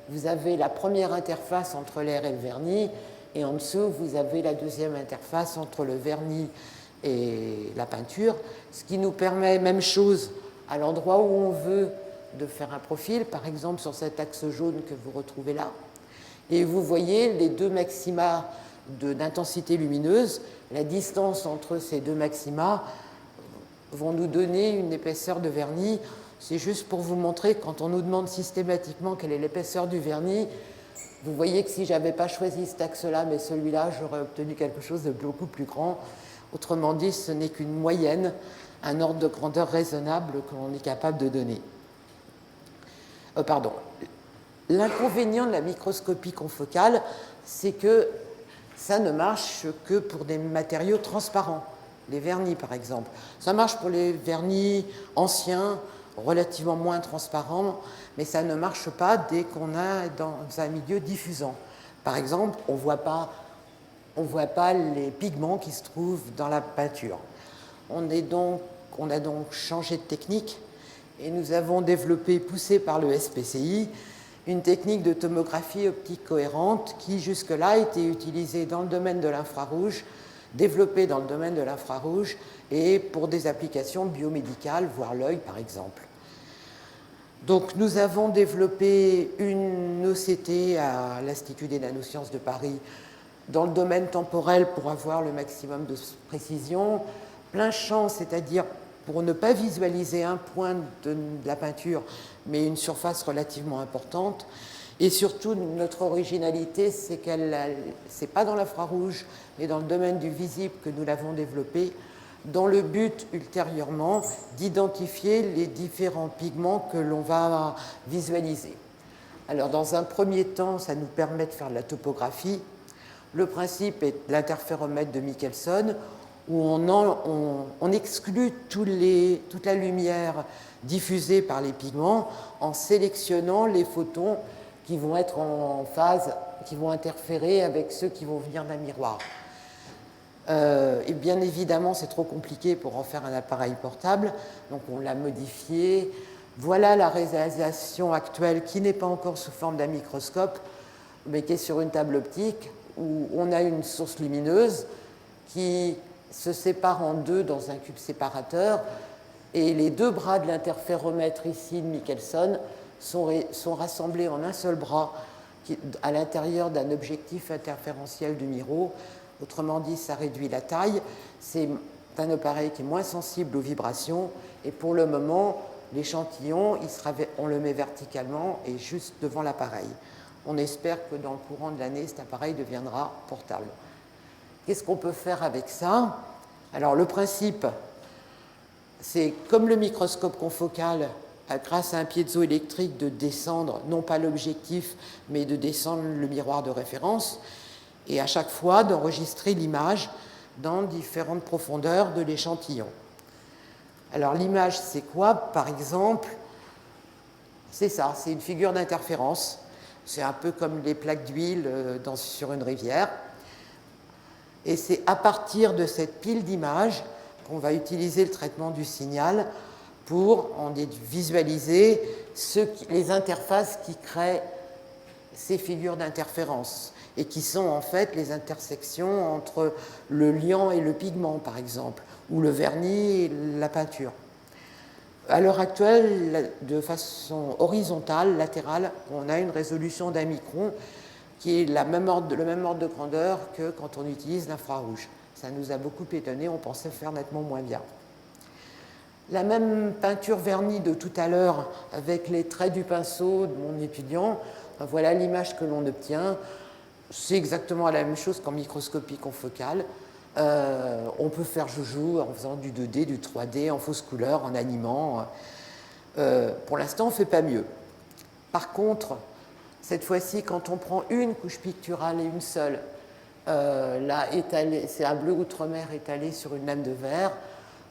vous avez la première interface entre l'air et le vernis, et en dessous, vous avez la deuxième interface entre le vernis et la peinture, ce qui nous permet, même chose, à l'endroit où on veut, de faire un profil, par exemple sur cet axe jaune que vous retrouvez là. Et vous voyez les deux maxima d'intensité lumineuse, la distance entre ces deux maxima vont nous donner une épaisseur de vernis. C'est juste pour vous montrer, quand on nous demande systématiquement quelle est l'épaisseur du vernis, vous voyez que si je n'avais pas choisi cet axe-là, mais celui-là, j'aurais obtenu quelque chose de beaucoup plus grand. Autrement dit, ce n'est qu'une moyenne, un ordre de grandeur raisonnable que l'on est capable de donner. L'inconvénient de la microscopie confocale, c'est que ça ne marche que pour des matériaux transparents, les vernis par exemple. Ça marche pour les vernis anciens, relativement moins transparents, mais ça ne marche pas dès qu'on est dans un milieu diffusant. Par exemple, on ne voit pas les pigments qui se trouvent dans la peinture. On a donc changé de technique et nous avons développé, poussé par le SPCI, une technique de tomographie optique cohérente qui jusque-là était utilisée dans le domaine de l'infrarouge, développée dans le domaine de l'infrarouge et pour des applications biomédicales, voire l'œil par exemple. Donc nous avons développé une OCT à l'Institut des nanosciences de Paris dans le domaine temporel pour avoir le maximum de précision, plein champ, c'est-à-dire pour ne pas visualiser un point de la peinture, mais une surface relativement importante. Et surtout, notre originalité, c'est qu'elle, c'est pas dans l'infrarouge, mais dans le domaine du visible que nous l'avons développé, dans le but ultérieurement d'identifier les différents pigments que l'on va visualiser. Alors, dans un premier temps, ça nous permet de faire de la topographie. Le principe est l'interféromètre de Michelson, où on exclut toute la lumière diffusée par les pigments en sélectionnant les photons qui vont être en phase, qui vont interférer avec ceux qui vont venir d'un miroir. Et bien évidemment, c'est trop compliqué pour en faire un appareil portable, donc on l'a modifié. Voilà la réalisation actuelle qui n'est pas encore sous forme d'un microscope, mais qui est sur une table optique où on a une source lumineuse qui se sépare en deux dans un cube séparateur, et les deux bras de l'interféromètre ici de Michelson sont rassemblés en un seul bras à l'intérieur d'un objectif interférentiel du Miro. Autrement dit, ça réduit la taille. C'est un appareil qui est moins sensible aux vibrations, et pour le moment, l'échantillon, on le met verticalement et juste devant l'appareil. On espère que dans le courant de l'année, cet appareil deviendra portable. Qu'est-ce qu'on peut faire avec ça? Alors, le principe, c'est comme le microscope confocal, grâce à un piézoélectrique, de descendre, non pas l'objectif, mais de descendre le miroir de référence, et à chaque fois d'enregistrer l'image dans différentes profondeurs de l'échantillon. Alors, l'image, c'est quoi? Par exemple, c'est ça, c'est une figure d'interférence. C'est un peu comme les plaques d'huile sur une rivière. Et c'est à partir de cette pile d'images qu'on va utiliser le traitement du signal pour en visualiser les interfaces qui créent ces figures d'interférence et qui sont en fait les intersections entre le liant et le pigment, par exemple, ou le vernis et la peinture. À l'heure actuelle, de façon horizontale, latérale, on a une résolution d'1 micron qui est le même ordre de grandeur que quand on utilise l'infrarouge. Ça nous a beaucoup étonné, on pensait faire nettement moins bien. La même peinture vernie de tout à l'heure avec les traits du pinceau de mon étudiant, voilà l'image que l'on obtient. C'est exactement la même chose qu'en microscopie confocale. On peut faire joujou en faisant du 2D, du 3D, en fausse couleur, en animant. Pour l'instant, on ne fait pas mieux. Par contre, cette fois-ci, quand on prend une couche picturale et une seule, là, c'est un bleu outre-mer étalé sur une lame de verre,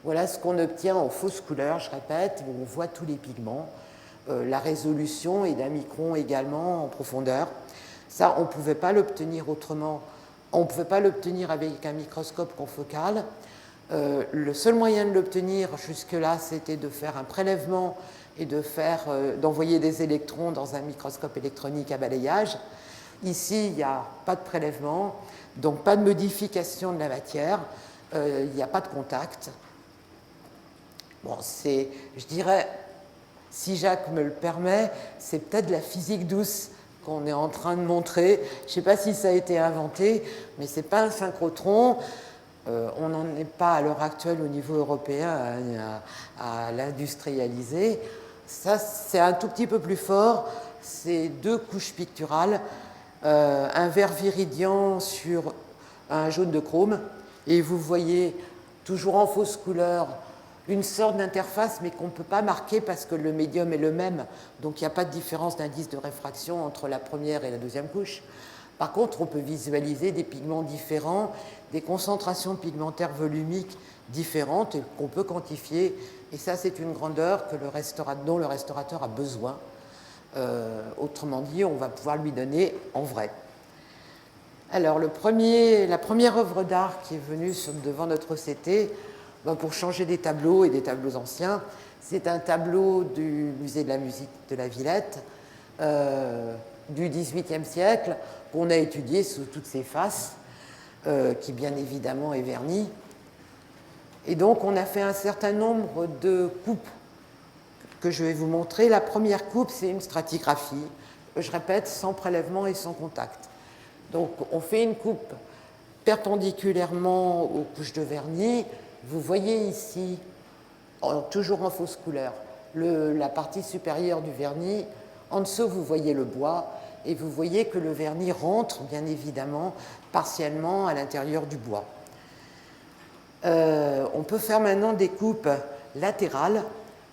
voilà ce qu'on obtient en fausse couleur, je répète, où on voit tous les pigments. La résolution est d'1 micron également en profondeur. Ça, on ne pouvait pas l'obtenir autrement. On ne pouvait pas l'obtenir avec un microscope confocal. Le seul moyen de l'obtenir jusque-là, c'était de faire un prélèvement et d'envoyer des électrons dans un microscope électronique à balayage. Ici, il n'y a pas de prélèvement, donc pas de modification de la matière, il n'y a pas de contact. Bon, je dirais, si Jacques me le permet, c'est peut-être de la physique douce qu'on est en train de montrer. Je ne sais pas si ça a été inventé, mais ce n'est pas un synchrotron. On n'en est pas à l'heure actuelle au niveau européen à l'industrialiser. Ça, c'est un tout petit peu plus fort. C'est 2 couches picturales, un vert viridien sur un jaune de chrome. Et vous voyez, toujours en fausse couleur, une sorte d'interface, mais qu'on ne peut pas marquer parce que le médium est le même. Donc il n'y a pas de différence d'indice de réfraction entre la première et la deuxième couche. Par contre, on peut visualiser des pigments différents, des concentrations pigmentaires volumiques différentes et qu'on peut quantifier. Et ça, c'est une grandeur dont le restaurateur a besoin. Autrement dit, on va pouvoir lui donner en vrai. Alors, la première œuvre d'art qui est venue devant notre OCT, pour changer des tableaux et des tableaux anciens, c'est un tableau du musée de la musique de la Villette du XVIIIe siècle qu'on a étudié sous toutes ses faces, qui bien évidemment est verni. Et donc on a fait un certain nombre de coupes que je vais vous montrer. La première coupe, c'est une stratigraphie, je répète, sans prélèvement et sans contact. Donc on fait une coupe perpendiculairement aux couches de vernis. Vous voyez ici, toujours en fausse couleur, la partie supérieure du vernis. En dessous, vous voyez le bois et vous voyez que le vernis rentre, bien évidemment, partiellement à l'intérieur du bois. On peut faire maintenant des coupes latérales.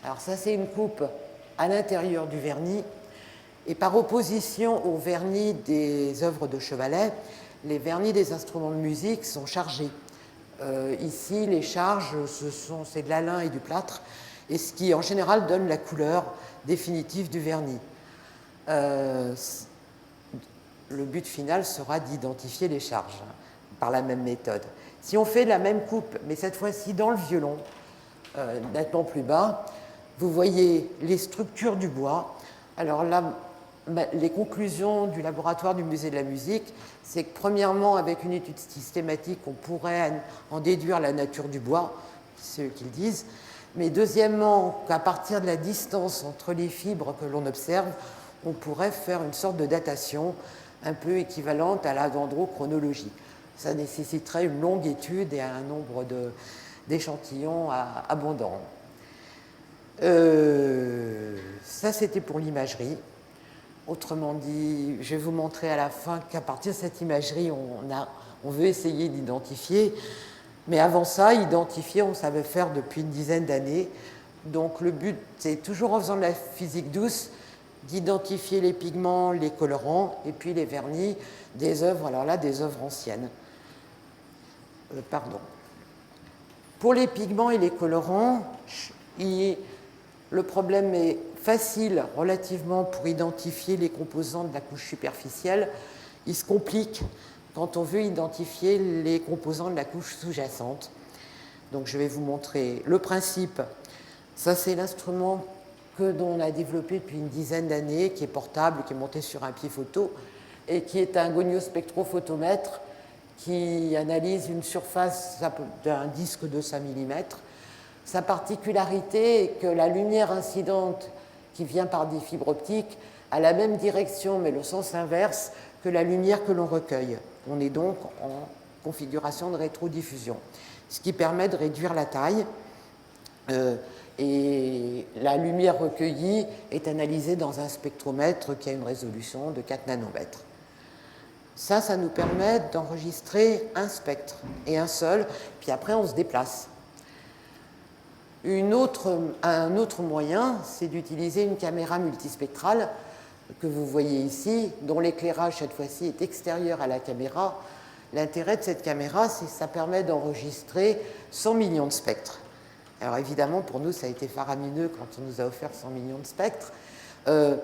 Alors ça, c'est une coupe à l'intérieur du vernis. Et par opposition au vernis des œuvres de Chevalet, les vernis des instruments de musique sont chargés. Ici, les charges, c'est de l'alun et du plâtre, et ce qui, en général, donne la couleur définitive du vernis. Le but final sera d'identifier les charges par la même méthode. Si on fait la même coupe, mais cette fois-ci dans le violon, nettement plus bas, vous voyez les structures du bois. Alors là, les conclusions du laboratoire du musée de la musique, c'est que premièrement, avec une étude systématique, on pourrait en déduire la nature du bois, c'est eux qui le disent, mais deuxièmement, qu'à partir de la distance entre les fibres que l'on observe, on pourrait faire une sorte de datation un peu équivalente à la dendrochronologie. Ça nécessiterait une longue étude et un nombre d'échantillons abondant. Ça, c'était pour l'imagerie. Autrement dit, je vais vous montrer à la fin qu'à partir de cette imagerie, on veut essayer d'identifier. Mais avant ça, identifier, on savait faire depuis une dizaine d'années. Donc le but, c'est toujours en faisant de la physique douce, d'identifier les pigments, les colorants, et puis les vernis des œuvres, alors là, des œuvres anciennes. Pour les pigments et les colorants, le problème est facile relativement pour identifier les composants de la couche superficielle. Il se complique quand on veut identifier les composants de la couche sous-jacente. Donc je vais vous montrer le principe. Ça, c'est l'instrument qu'on a développé depuis une dizaine d'années, qui est portable, qui est monté sur un pied photo, et qui est un goniospectrophotomètre qui analyse une surface d'un disque de 5 mm. Sa particularité est que la lumière incidente qui vient par des fibres optiques a la même direction, mais le sens inverse, que la lumière que l'on recueille. On est donc en configuration de rétrodiffusion, ce qui permet de réduire la taille. Et la lumière recueillie est analysée dans un spectromètre qui a une résolution de 4 nanomètres. Ça nous permet d'enregistrer un spectre, et un seul, puis après on se déplace. Un autre moyen, c'est d'utiliser une caméra multispectrale que vous voyez ici, dont l'éclairage cette fois-ci est extérieur à la caméra. L'intérêt de cette caméra, c'est que ça permet d'enregistrer 100 millions de spectres. Alors évidemment, pour nous, ça a été faramineux quand on nous a offert 100 millions de spectres. On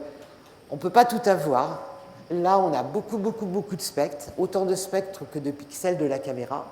ne peut pas tout avoir. Là, on a beaucoup de spectres, autant de spectres que de pixels de la caméra.